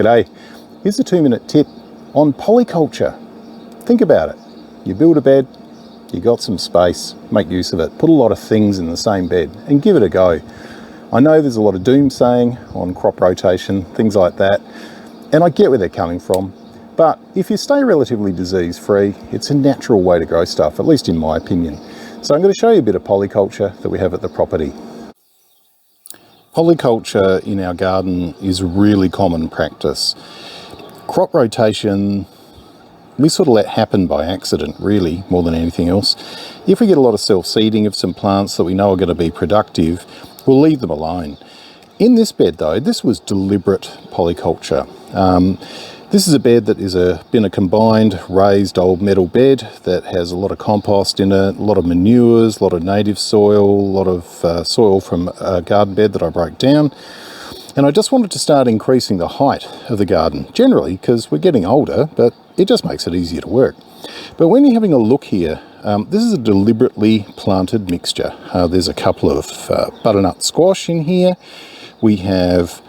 G'day, here's a 2-minute tip on polyculture. Think about it. You build a bed, you got some space, make use of it. Put a lot of things in the same bed and give it a go. I know there's a lot of doomsaying on crop rotation, things like that, and I get where they're coming from. But if you stay relatively disease-free, it's a natural way to grow stuff, at least in my opinion. So I'm going to show you a bit of polyculture that we have at the property. Polyculture in our garden is really common practice. Crop rotation, we sort of let happen by accident, really, more than anything else. If we get a lot of self-seeding of some plants that we know are going to be productive, we'll leave them alone. In this bed, though, this was deliberate polyculture. This is a bed that is been a combined raised old metal bed that has a lot of compost in it, a lot of manures, a lot of native soil, a lot of soil from a garden bed that I broke down. And I just wanted to start increasing the height of the garden, generally because we're getting older, but it just makes it easier to work. But when you're having a look here, this is a deliberately planted mixture. There's a couple of butternut squash in here. We have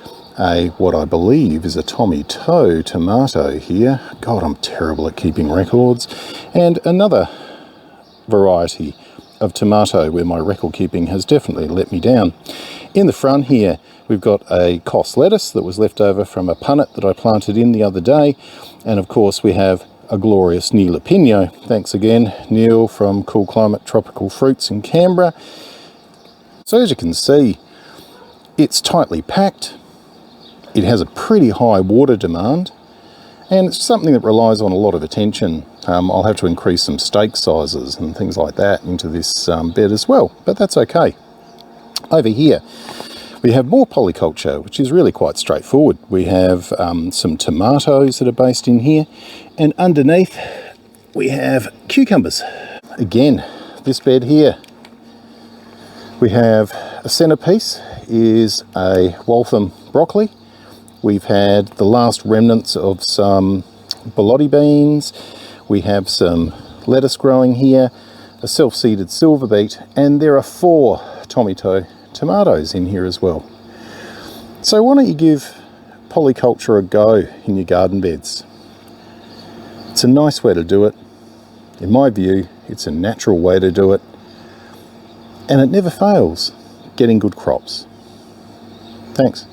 what I believe is a tomato here. God, I'm terrible at keeping records. And another variety of tomato where my record keeping has definitely let me down. In the front here, we've got a cos lettuce that was left over from a punnet that I planted in the other day. And of course we have a glorious Neil Pinot. Thanks again, Neil from Cool Climate Tropical Fruits in Canberra. So as you can see, it's tightly packed. It has a pretty high water demand, and it's something that relies on a lot of attention. I'll have to increase some stake sizes and things like that into this bed as well, but that's okay. Over here, we have more polyculture, which is really quite straightforward. We have some tomatoes that are based in here, and underneath we have cucumbers. Again, this bed here, we have a centerpiece is a Waltham broccoli. We've had the last remnants of some borlotti beans. We have some lettuce growing here, a self-seeded silver beet, and there are 4 tomatoes in here as well. So why don't you give polyculture a go in your garden beds? It's a nice way to do it. In my view, it's a natural way to do it, and it never fails getting good crops. Thanks.